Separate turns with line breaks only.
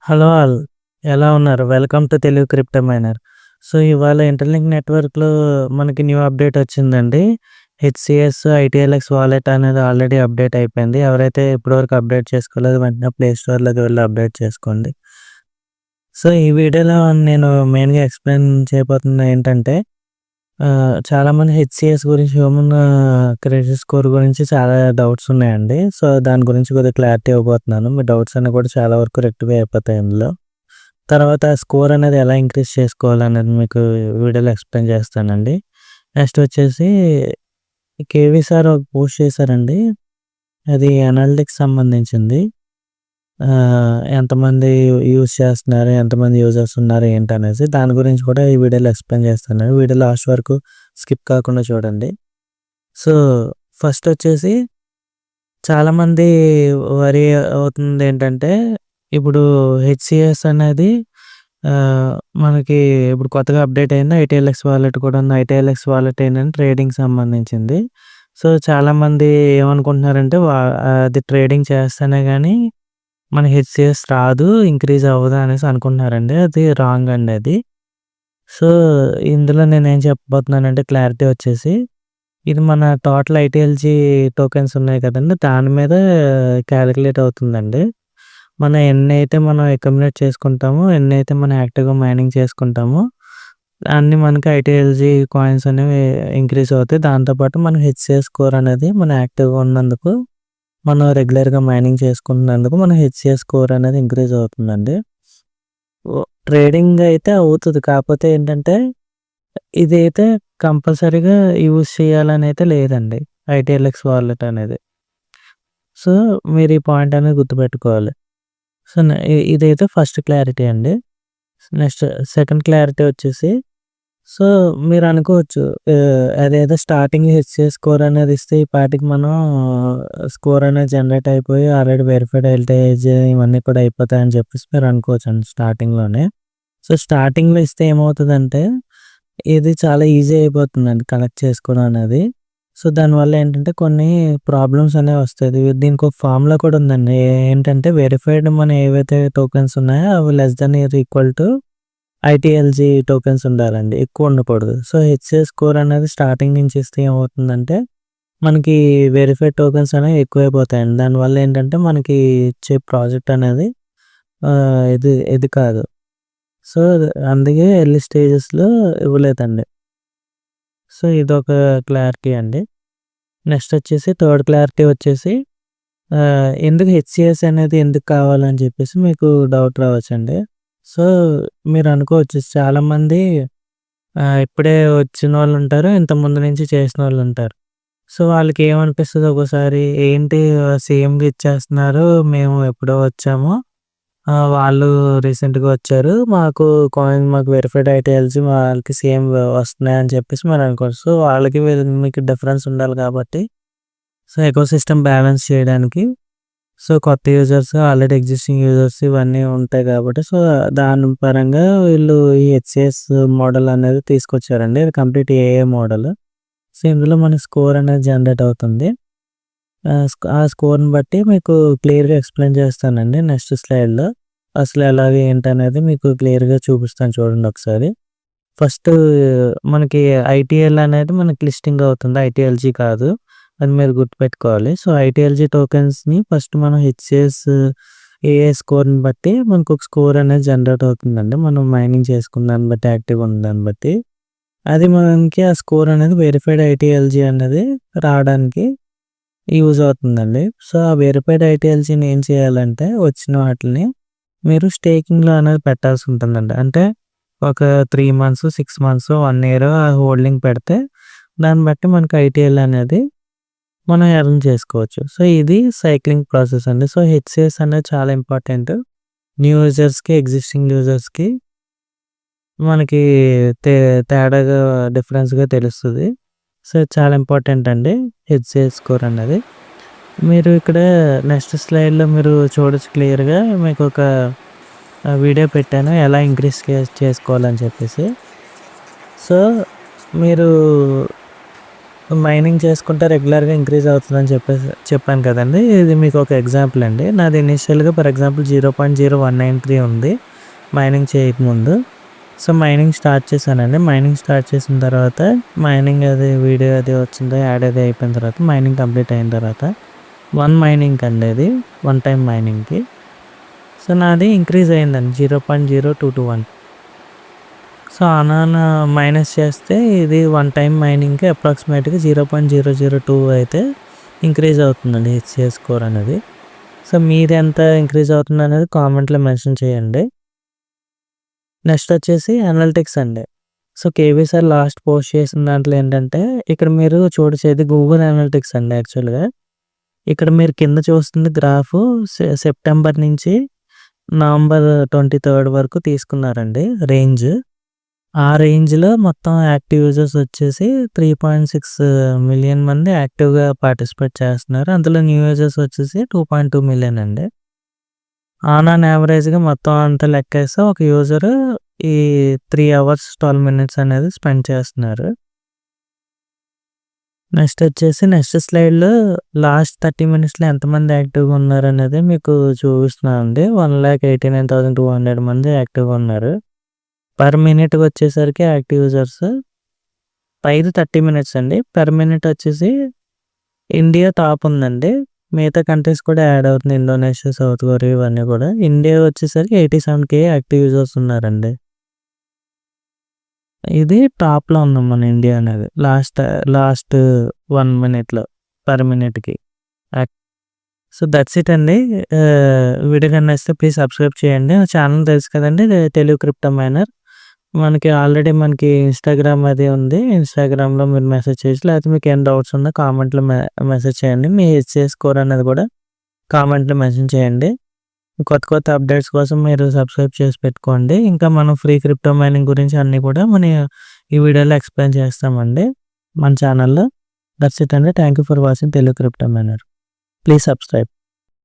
Hello all. ఎలా ఉన్నారు? Welcome to Telugu crypto miner. So, ఇవాళ ఇంటర్‌లింక్ నెట్‌వర్క్‌లో మనకి న్యూ అప్డేట్ వచ్చిందండి. హెచ్‌సిఎస్ ఐటీఎల్ఎక్స్ వాలెట్ అనేది ఆల్రెడీ అప్డేట్ అయిపోయింది. ఎవరైతే ఇప్పటివరకు అప్డేట్ చేసుకోలేదో వెంటనే ప్లే స్టోర్‌లోకి వెళ్లి అప్డేట్ చేసుకోండి. సో, ఈ వీడియోలో నేను మెయిన్‌గా ఎక్స్‌ప్లెయిన్ చేయబోతుంది ఏంటంటే చాలామంది హెచ్‌సిఎస్ గురించి హ్యూమన్ క్రెడిట్ స్కోర్ గురించి చాలా డౌట్స్ ఉన్నాయండి. సో, దాని గురించి కొద్దిగా క్లారిటీ ఇవ్వబోతున్నాను. మీ డౌట్స్ అన్నీ కూడా చాలా వరకు రెక్టిఫై అయిపోతాయి ఇందులో. తర్వాత స్కోర్ అనేది ఎలా ఇంక్రీజ్ చేసుకోవాలనేది మీకు వీడియోలో ఎక్స్‌ప్లెయిన్ చేస్తానండి. నెక్స్ట్ వచ్చేసి కేవీ సార్ ఒక పోస్ట్ చేశారండి. అది అనాలిటిక్స్ సంబంధించింది. ఎంతమంది యూజ్ చేస్తున్నారు, ఎంతమంది యూజర్స్ ఉన్నారు ఏంటనేసి దాని గురించి కూడా ఈ వీడియోలో ఎక్స్‌ప్లెయిన్ చేస్తాను. వీడియో లాస్ట్ వరకు స్కిప్ కాకుండా చూడండి. సో, ఫస్ట్ వచ్చేసి చాలామంది వరీ అవుతుందేంటంటే, ఇప్పుడు హెచ్‌సిఎస్ అనేది మనకి ఇప్పుడు కొత్తగా అప్డేట్ అయింది. ఐటీఎల్ఎక్స్ వాలెట్ కూడా ఉంది. ఐటీఎల్ఎక్స్ వాలెట్ ఏంటంటే ట్రేడింగ్‌కి సంబంధించింది. సో, చాలామంది ఏమనుకుంటున్నారంటే అది ట్రేడింగ్ చేస్తేనే గానీ మన హెచ్‌సిఎస్ రాదు, ఇంక్రీజ్ అవ్వదు అనేసి అనుకుంటున్నారండి. అది రాంగ్ అండి అది. సో, ఇందులో నేనేం చెప్పబోతున్నానంటే క్లారిటీ వచ్చేసి, ఇది మన టోటల్ ఐటీఎల్‌జీ టోకెన్స్ ఉన్నాయి కదండీ! దాని మీద కాలిక్యులేట్ అవుతుందండి. ఎన్నైతే మనం అక్యుములేట్ చేసుకుంటామో, ఎన్నైతే మనం యాక్టివ్‌గా మైనింగ్ చేసుకుంటామో, అన్నీ మనకి ఐటీఎల్‌జీ కాయిన్స్ అనేవి ఇంక్రీజ్ అవుతాయి. దాంతో పాటు మన హెచ్‌సిఎస్ స్కోర్ అనేది మనం యాక్టివ్‌గా ఉన్నందుకు, మనం రెగ్యులర్‌గా మైనింగ్ చేసుకుంటున్నందుకు మన హెచ్‌సిఎస్ స్కోర్ అనేది ఇంక్రీజ్ అవుతుందండి. ట్రేడింగ్ అయితే అవుతది. కాకపోతే ఏంటంటే, ఇదైతే కంపల్సరీగా యూజ్ చేయాలనైతే లేదండి. ఐటీఎల్ఎక్స్ వాలెట్ అనేది. సో, మీరు ఈ పాయింట్ అనేది గుర్తుపెట్టుకోవాలి. సో, ఇదైతే ఫస్ట్ క్లారిటీ అండి. నెక్స్ట్ సెకండ్ క్లారిటీ వచ్చేసి, సో, మీరనుకోవచ్చు అదేదో స్టార్టింగ్ హెచ్‌సిఎస్ స్కోర్ అనేది ఇస్తే ఈ పాటికి మనం స్కోర్ అనేది జనరేట్ అయిపోయి ఆల్రెడీ వెరిఫైడ్ ఎల్‌టిఏజ్ ఇవన్నీ కూడా అయిపోతాయని చెప్పేసి మీరు అనుకోవచ్చండి స్టార్టింగ్‌లోనే. సో, స్టార్టింగ్‌లో ఇస్తే ఏమవుతదంటే, ఇది చాలా ఈజీ అయిపోతుందండి కనెక్ట్ చేసుకోవడం అనేది. సో, దానివల్ల ఏంటంటే కొన్ని ప్రాబ్లమ్స్ అనేవి వస్తాయి. దీనికి ఒక ఫార్ములా కూడా ఉందండి. ఏంటంటే వెరిఫైడ్ మన ఏవైతే టోకెన్స్ ఉన్నాయో అవి less than or equal to ITLG tokens ఉండాలండి. ఎక్కువ ఉండకూడదు. సో, హెచ్‌సిఎస్ స్కోర్ అనేది స్టార్టింగ్ నుంచి ఇస్తే ఏమవుతుందంటే, మనకి వెరిఫైడ్ టోకెన్స్ అనేవి ఎక్కువైపోతాయండి. దానివల్ల ఏంటంటే మనకి ఇచ్చే ప్రాజెక్ట్ అనేది ఇది కాదు. సో, అందుకే ఎర్లీ స్టేజెస్‌లో ఇవ్వలేదండి. సో, ఇదొక క్లారిటీ అండి. నెక్స్ట్ వచ్చేసి థర్డ్ క్లారిటీ వచ్చేసి ఎందుకు హెచ్‌సిఎస్ అనేది ఎందుకు కావాలని చెప్పేసి మీకు డౌట్ రావచ్చండి. సో, మీరు అనుకోవచ్చు చాలామంది ఇప్పుడే వచ్చినోళ్ళుంటారు. ఇంతకు ముందు నుంచి చేసినోళ్ళుంటారు. సో, వాళ్ళకి ఏమనిపిస్తది ఒక్కోసారి ఏంటి సేమ్‌గా ఇచ్చేస్తున్నారు. మేము ఎప్పుడో వచ్చాము. వాళ్ళు రీసెంట్‌గా వచ్చారు. మాకు వెరిఫైడ్ ఐటీఎల్‌జీ వాళ్ళకి సేమ్ వస్తున్నాయని చెప్పేసి మనం అనుకోవచ్చు. సో, వాళ్ళకి మీకు డిఫరెన్స్ ఉండాలి కాబట్టి, సో, ఎకోసిస్టమ్ బ్యాలెన్స్ చేయడానికి, సో, కొత్త యూజర్స్, ఆల్రెడీ ఎగ్జిస్టింగ్ యూజర్స్ ఇవన్నీ ఉంటాయి కాబట్టి, సో, దాని పరంగా వీళ్ళు ఈ హెచ్‌సిఎస్ మోడల్ అనేది తీసుకొచ్చారండి. ఇది కంప్లీట్ ఏఐ మోడల్. సో, ఇందులో మన స్కోర్ అనేది జనరేట్ అవుతుంది. ఆ స్కోర్‌ని బట్టి మీకు క్లియర్‌గా ఎక్స్‌ప్లెయిన్ చేస్తానండి నెక్స్ట్ స్లైడ్‌లో. అసలు ఎలాగ ఏంటనేది మీకు క్లియర్‌గా చూపిస్తాను చూడండి ఒకసారి. ఫస్ట్ మనకి ఐటీఎల్ అనేది మనకి లిస్టింగ్ అవుతుంది. ఐటీఎల్‌జీ కాదు. అది మీరు గుర్తుపెట్టుకోవాలి. సో, ఐటీఎల్‌జీ టోకెన్స్‌ని ఫస్ట్ మనం హెచ్‌సిఎస్ ఏఐ స్కోర్‌ని బట్టి మనకొక స్కోర్ అనేది జనరేట్ అవుతుందండి. మనం మైనింగ్ చేసుకున్న దాన్ని బట్టి, యాక్టివ్‌గా ఉన్న దాన్ని బట్టి. అది మనకి ఆ స్కోర్ అనేది వెరిఫైడ్ ఐటీఎల్‌జీ అనేది రావడానికి యూజ్ అవుతుందండి. సో, ఆ వెరిఫైడ్ ఐటీఎల్‌జీని ఏం చేయాలంటే వచ్చిన వాటిల్ని మీరు స్టేకింగ్‌లో అనేది పెట్టాల్సి ఉంటుందండి. అంటే ఒక 3 మంత్స్, 6 మంత్స్, 1 ఇయర్ హోల్డింగ్ పెడితే దాన్ని బట్టి మనకి ఐటీఎల్ అనేది మనం ఎర్న్ చేసుకోవచ్చు. సో, ఇది సైక్లింగ్ ప్రాసెస్ అండి. సో, హెచ్‌సిఎస్ అనేది చాలా ఇంపార్టెంట్. న్యూ యూజర్స్‌కి, ఎగ్జిస్టింగ్ యూజర్స్‌కి మనకి తే తేడాగా డిఫరెన్స్‌గా తెలుస్తది. సో, చాలా ఇంపార్టెంట్ అండి హెచ్‌సిఎస్ స్కోర్ అనేది. మీరు ఇక్కడ నెక్స్ట్ స్లైడ్‌లో మీరు చూడొచ్చు క్లియర్‌గా మీకొక వీడియో పెట్టాను. ఎలా ఇంక్రీజ్ చేసుకోవాలని చెప్పేసి. సో, మీరు మైనింగ్ చేసుకుంటే రెగ్యులర్‌గా ఇంక్రీజ్ అవుతదని చెప్పాను కదండీ! ఇది మీకు ఒక ఎగ్జాంపుల్ అండి. నాది ఇనీషియల్‌గా ఫర్ ఎగ్జాంపుల్ 0.0193 ఉంది మైనింగ్ చేయకముందు. సో, మైనింగ్ స్టార్ట్ చేశానండి. మైనింగ్ స్టార్ట్ చేసిన తర్వాత మైనింగ్ అది వీడియో అది వచ్చింది. యాడ్ అది అయిపోయిన తర్వాత మైనింగ్ కంప్లీట్ అయిన తర్వాత 1 మైనింగ్‌కి అండి అది. 1 టైమ్ మైనింగ్‌కి. సో, నాది ఇంక్రీజ్ అయిందండి 0.0221. సో, మైనస్ చేస్తే ఇది 1 టైమ్ మైనింగ్‌కి అప్రాక్సిమేట్‌గా 0.002 అయితే ఇంక్రీజ్ అవుతుందండి హెచ్‌సిఎస్ స్కోర్ అనేది. సో, మీదెంత ఇంక్రీజ్ అవుతుందనేది కామెంట్‌లో మెన్షన్ చేయండి. నెక్స్ట్ వచ్చేసి అనలిటిక్స్ అండి. So, KV sir last post చేసిన దాంట్లో ఏంటంటే, ఇక్కడ మీరు చూడొచ్చు గూగుల్ అనలిటిక్స్ అండి యాక్చువల్‌గా. ఇక్కడ మీరు కింద చూస్తుంది గ్రాఫు సెప్టెంబర్ నుంచి నవంబర్ 23 వరకు తీసుకున్నారండి రేంజ్. ఆ రేంజ్‌లో మొత్తం యాక్టివ్ యూజర్స్ వచ్చేసి 3.6 మిలియన్ మంది యాక్టివ్‌గా పార్టిసిపేట్ చేస్తున్నారు. అందులో న్యూ యూజర్స్ వచ్చేసి 2.2 మిలియన్ అండి. ఆన్ యావరేజ్‌గా మొత్తం అంతా లెక్కేస్తే ఒక యూజరు ఈ 3 అవర్స్ 12 మినిట్స్ అనేది స్పెండ్ చేస్తున్నారు. నెక్స్ట్ స్లైడ్‌లో లాస్ట్ 30 మినిట్స్‌లో ఎంతమంది యాక్టివ్‌గా ఉన్నారనేది మీకు చూపిస్తున్నానండి. 1,89,200 మంది యాక్టివ్‌గా ఉన్నారు. పర్ మినిట్‌కొచ్చేసరికి యాక్టివ్ యూజర్స్ పైది 30 మినిట్స్ అండి. పర్ మినిట్ వచ్చేసి ఇండియా టాప్ ఉందండి. మిగతా కంట్రీస్ కూడా యాడ్ అవుతుంది. ఇండోనేషియా, సౌత్ కొరియా ఇవన్నీ కూడా. ఇండియా వచ్చేసరికి 87K యాక్టివ్ యూజర్స్ ఉన్నారండి. ఇది టాప్‌లో ఉన్నాం మన ఇండియా అనేది. లాస్ట్ 1 మినిట్‌లో పర్ మినిట్‌కి. యాక్ సో, దట్స్ ఇట్ అండి. వీడియో గాని నచ్చితే ప్లీజ్ సబ్స్క్రైబ్ చేయండి. నా ఛానల్ తెలుసు కదండీ! Telugu crypto miner. మనకి ఇన్‌స్టాగ్రామ్ అది ఉంది. ఇన్‌స్టాగ్రామ్‌లో మీరు మెసేజ్ చేయొచ్చు. లేకపోతే మీకేమైనా డౌట్స్ ఉన్నా కామెంట్‌లో మెసేజ్ చేయండి. మీ హెచ్‌సిఎస్ స్కోర్ అనేది కూడా కామెంట్‌లో మెన్షన్ చేయండి. కొత్త అప్డేట్స్ కోసం మీరు సబ్స్క్రైబ్ చేసి పెట్టుకోండి. ఇంకా మనం ఫ్రీ క్రిప్టో మైనింగ్ గురించి అన్నీ కూడా ఈ వీడియోలో ఎక్స్‌ప్లెయిన్ చేస్తామండి మన ఛానల్‌లో. దట్స్ ఇట్ అండి. Thank you for watching Telugu crypto miner. Please subscribe.